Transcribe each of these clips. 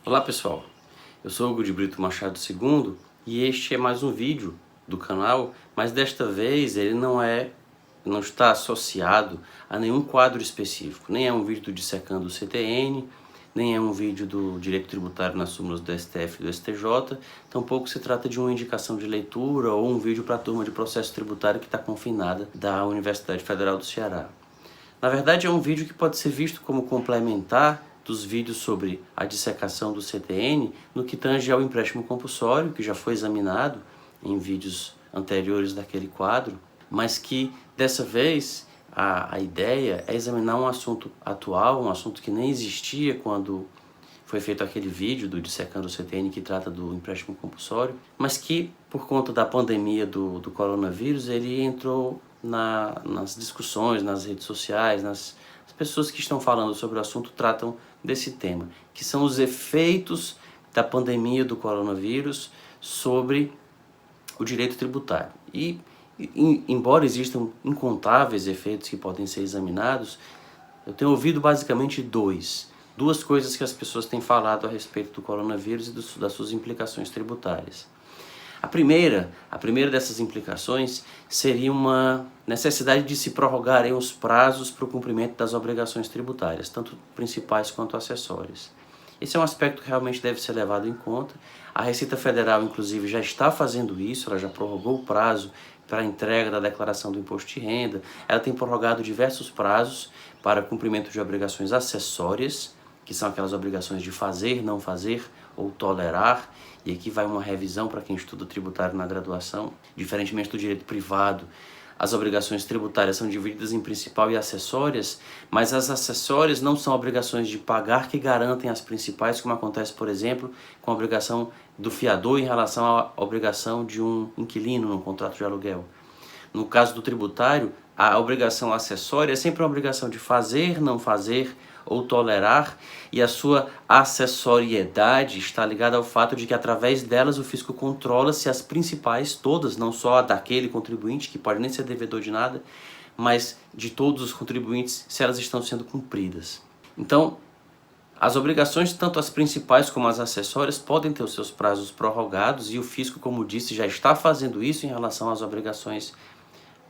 Olá pessoal, eu sou Hugo de Brito Machado II e este é mais um vídeo do canal, mas desta vez ele não está associado a nenhum quadro específico, nem é um vídeo dissecando o CTN, nem é um vídeo do direito tributário nas súmulas do STF e do STJ, tampouco se trata de uma indicação de leitura ou um vídeo para a turma de processo tributário que está confinada da Universidade Federal do Ceará. Na verdade é um vídeo que pode ser visto como complementar dos vídeos sobre a dissecação do CTN no que tange ao empréstimo compulsório, que já foi examinado em vídeos anteriores daquele quadro, mas que dessa vez a ideia é examinar um assunto atual, um assunto que nem existia quando foi feito aquele vídeo do Dissecando o CTN que trata do empréstimo compulsório, mas que por conta da pandemia do coronavírus ele entrou nas discussões, nas redes sociais, as pessoas que estão falando sobre o assunto tratam desse tema, que são os efeitos da pandemia do coronavírus sobre o direito tributário. E embora existam incontáveis efeitos que podem ser examinados, eu tenho ouvido basicamente duas coisas que as pessoas têm falado a respeito do coronavírus e das suas implicações tributárias. A primeira dessas implicações seria uma necessidade de se prorrogarem os prazos para o cumprimento das obrigações tributárias, tanto principais quanto acessórias. Esse é um aspecto que realmente deve ser levado em conta. A Receita Federal, inclusive, já está fazendo isso, ela já prorrogou o prazo para a entrega da declaração do imposto de renda, ela tem prorrogado diversos prazos para cumprimento de obrigações acessórias, que são aquelas obrigações de fazer, não fazer ou tolerar, e aqui vai uma revisão para quem estuda tributário na graduação. Diferentemente do direito privado, as obrigações tributárias são divididas em principal e acessórias, mas as acessórias não são obrigações de pagar que garantem as principais, como acontece, por exemplo, com a obrigação do fiador em relação à obrigação de um inquilino no contrato de aluguel. No caso do tributário, a obrigação acessória é sempre uma obrigação de fazer, não fazer ou tolerar, e a sua acessoriedade está ligada ao fato de que através delas o fisco controla se as principais, todas, não só a daquele contribuinte, que pode nem ser devedor de nada, mas de todos os contribuintes, se elas estão sendo cumpridas. Então, as obrigações, tanto as principais como as acessórias, podem ter os seus prazos prorrogados, e o fisco, como disse, já está fazendo isso em relação às obrigações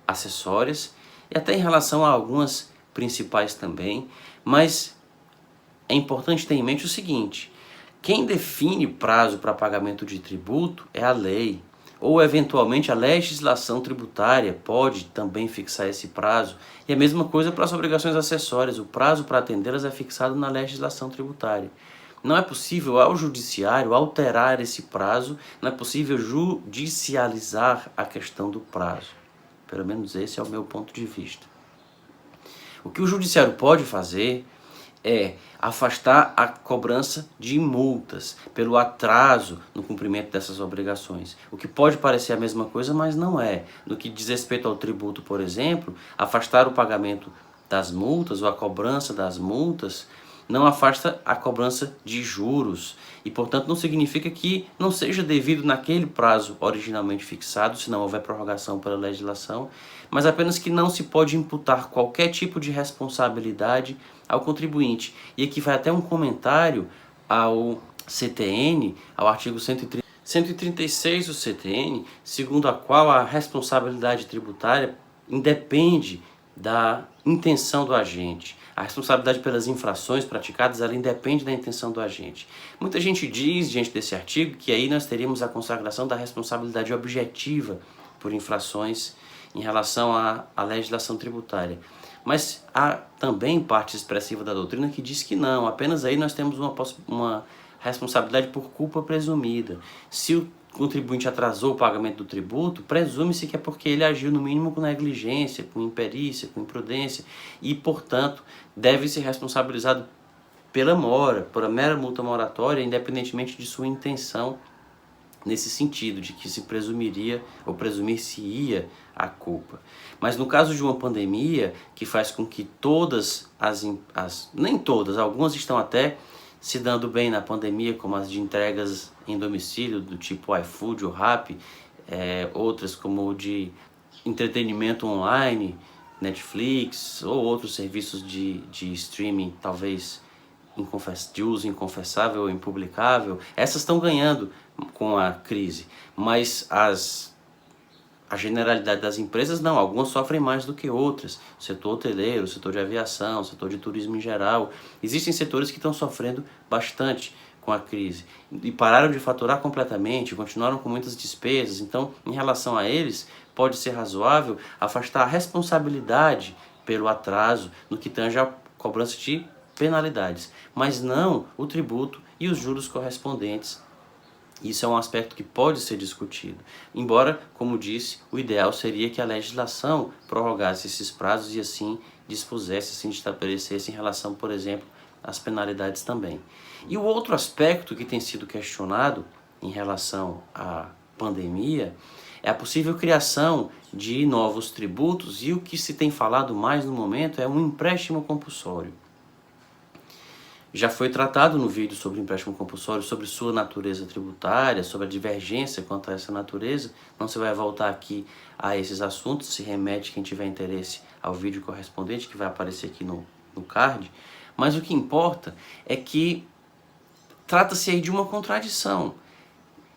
acessórias e até em relação a algumas principais também, mas é importante ter em mente o seguinte: quem define prazo para pagamento de tributo é a lei, ou eventualmente a legislação tributária pode também fixar esse prazo, e a mesma coisa para as obrigações acessórias, o prazo para atendê-las é fixado na legislação tributária. Não é possível ao judiciário alterar esse prazo, não é possível judicializar a questão do prazo. Pelo menos esse é o meu ponto de vista. O que o judiciário pode fazer é afastar a cobrança de multas pelo atraso no cumprimento dessas obrigações. O que pode parecer a mesma coisa, mas não é. No que diz respeito ao tributo, por exemplo, afastar o pagamento das multas ou a cobrança das multas não afasta a cobrança de juros e, portanto, não significa que não seja devido naquele prazo originalmente fixado, se não houver prorrogação pela legislação, mas apenas que não se pode imputar qualquer tipo de responsabilidade ao contribuinte. E aqui vai até um comentário ao CTN, ao artigo 136 do CTN, segundo a qual a responsabilidade tributária independe da intenção do agente. A responsabilidade pelas infrações praticadas, ela independe da intenção do agente. Muita gente diz, diante desse artigo, que aí nós teríamos a consagração da responsabilidade objetiva por infrações em relação à legislação tributária. Mas há também parte expressiva da doutrina que diz que não, apenas aí nós temos uma responsabilidade por culpa presumida. Se o contribuinte atrasou o pagamento do tributo, presume-se que é porque ele agiu no mínimo com negligência, com imperícia, com imprudência e, portanto, deve ser responsabilizado pela mora, por a mera multa moratória, independentemente de sua intenção, nesse sentido, de que se presumiria ou presumir-se-ia a culpa. Mas no caso de uma pandemia, que faz com que todas nem todas, algumas estão até se dando bem na pandemia, como as de entregas em domicílio, do tipo iFood ou Rappi, outras como o de entretenimento online, Netflix, ou outros serviços de streaming, talvez de uso inconfessável ou impublicável, essas estão ganhando com a crise, mas a generalidade das empresas não, algumas sofrem mais do que outras. O setor hoteleiro, o setor de aviação, o setor de turismo em geral. Existem setores que estão sofrendo bastante com a crise e pararam de faturar completamente, continuaram com muitas despesas. Então, em relação a eles, pode ser razoável afastar a responsabilidade pelo atraso no que tange a cobrança de penalidades, mas não o tributo e os juros correspondentes. Isso é um aspecto que pode ser discutido. Embora, como disse, o ideal seria que a legislação prorrogasse esses prazos e assim dispusesse, assim estabelecesse em relação, por exemplo, às penalidades também. E o outro aspecto que tem sido questionado em relação à pandemia é a possível criação de novos tributos, e o que se tem falado mais no momento é um empréstimo compulsório. Já foi tratado no vídeo sobre empréstimo compulsório, sobre sua natureza tributária, sobre a divergência quanto a essa natureza. Não se vai voltar aqui a esses assuntos, se remete quem tiver interesse ao vídeo correspondente que vai aparecer aqui no card. Mas o que importa é que trata-se aí de uma contradição.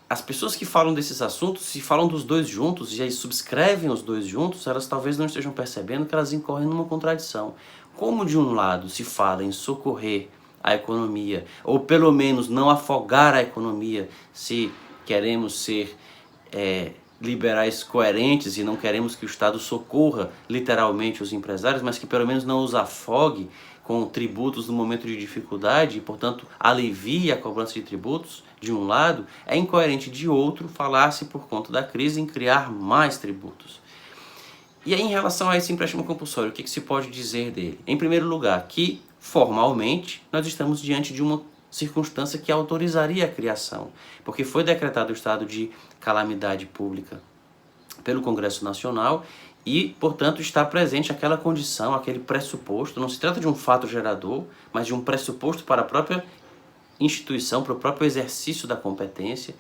As pessoas que falam desses assuntos, se falam dos dois juntos e aí subscrevem os dois juntos, elas talvez não estejam percebendo que elas incorrem numa contradição. Como de um lado se fala em socorrer a economia, ou pelo menos não afogar a economia, se queremos ser liberais coerentes e não queremos que o Estado socorra literalmente os empresários, mas que pelo menos não os afogue com tributos no momento de dificuldade e, portanto, alivie a cobrança de tributos, de um lado, é incoerente de outro falar-se por conta da crise em criar mais tributos. E aí, em relação a esse empréstimo compulsório, o que se pode dizer dele? Em primeiro lugar, que formalmente nós estamos diante de uma circunstância que autorizaria a criação, porque foi decretado o estado de calamidade pública pelo Congresso Nacional e, portanto, está presente aquela condição, aquele pressuposto. Não se trata de um fato gerador, mas de um pressuposto para a própria instituição, para o próprio exercício da competência,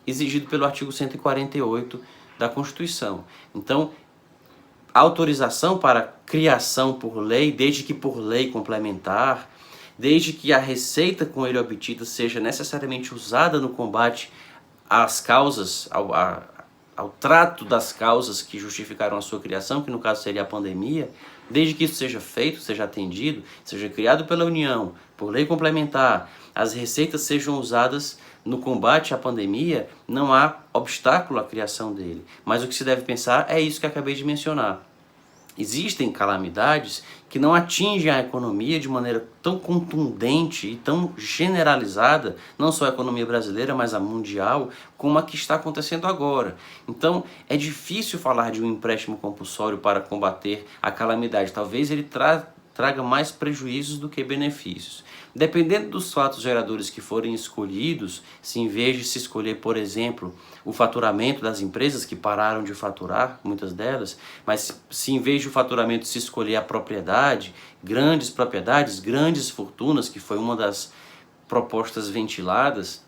exigido pelo artigo 148 da Constituição. Então, autorização para criação por lei, desde que por lei complementar, desde que a receita com ele obtida seja necessariamente usada no combate às causas, ao trato das causas que justificaram a sua criação, que no caso seria a pandemia, desde que isso seja feito, seja atendido, seja criado pela União, por lei complementar, as receitas sejam usadas no combate à pandemia, não há obstáculo à criação dele. Mas o que se deve pensar é isso que acabei de mencionar. Existem calamidades que não atingem a economia de maneira tão contundente e tão generalizada, não só a economia brasileira, mas a mundial, como a que está acontecendo agora. Então, é difícil falar de um empréstimo compulsório para combater a calamidade. Talvez ele traga mais prejuízos do que benefícios. Dependendo dos fatos geradores que forem escolhidos, se em vez de se escolher, por exemplo, o faturamento das empresas que pararam de faturar, muitas delas, mas se em vez de o faturamento se escolher a propriedade, grandes fortunas, que foi uma das propostas ventiladas,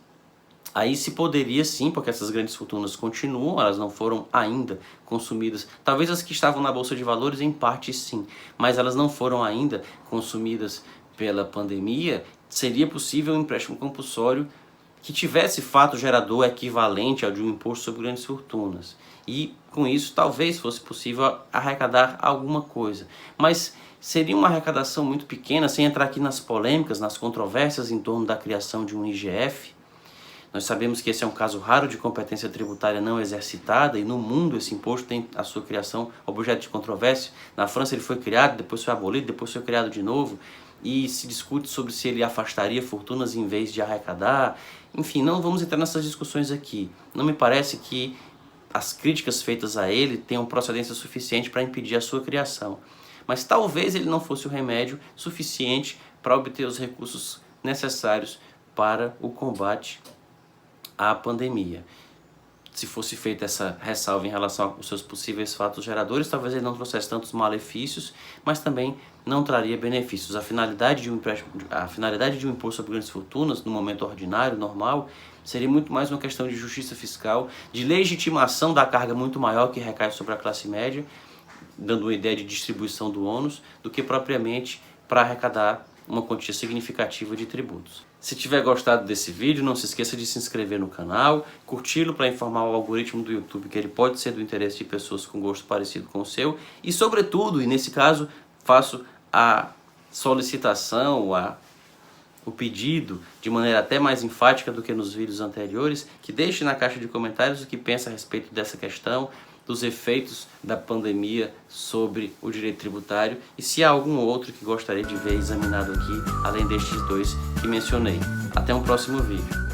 aí se poderia sim, porque essas grandes fortunas continuam, elas não foram ainda consumidas. Talvez as que estavam na Bolsa de Valores, em parte sim, mas elas não foram ainda consumidas pela pandemia. Seria possível um empréstimo compulsório que tivesse fato gerador equivalente ao de um imposto sobre grandes fortunas. E com isso talvez fosse possível arrecadar alguma coisa. Mas seria uma arrecadação muito pequena, sem entrar aqui nas polêmicas, nas controvérsias em torno da criação de um IGF. Nós sabemos que esse é um caso raro de competência tributária não exercitada, e no mundo esse imposto tem a sua criação objeto de controvérsia. Na França ele foi criado, depois foi abolido, depois foi criado de novo, e se discute sobre se ele afastaria fortunas em vez de arrecadar. Enfim, não vamos entrar nessas discussões aqui. Não me parece que as críticas feitas a ele tenham procedência suficiente para impedir a sua criação. Mas talvez ele não fosse o remédio suficiente para obter os recursos necessários para o combate à pandemia. Se fosse feita essa ressalva em relação aos seus possíveis fatos geradores, talvez ele não trouxesse tantos malefícios, mas também não traria benefícios. A finalidade de um imposto sobre grandes fortunas, no momento ordinário, normal, seria muito mais uma questão de justiça fiscal, de legitimação da carga muito maior que recai sobre a classe média, dando uma ideia de distribuição do ônus, do que propriamente para arrecadar uma quantia significativa de tributos. Se tiver gostado desse vídeo, não se esqueça de se inscrever no canal, curti-lo para informar o algoritmo do YouTube que ele pode ser do interesse de pessoas com gosto parecido com o seu e, sobretudo, e nesse caso, faço a solicitação, o pedido, de maneira até mais enfática do que nos vídeos anteriores, que deixe na caixa de comentários o que pensa a respeito dessa questão, dos efeitos da pandemia sobre o direito tributário e se há algum outro que gostaria de ver examinado aqui, além destes dois que mencionei. Até um próximo vídeo.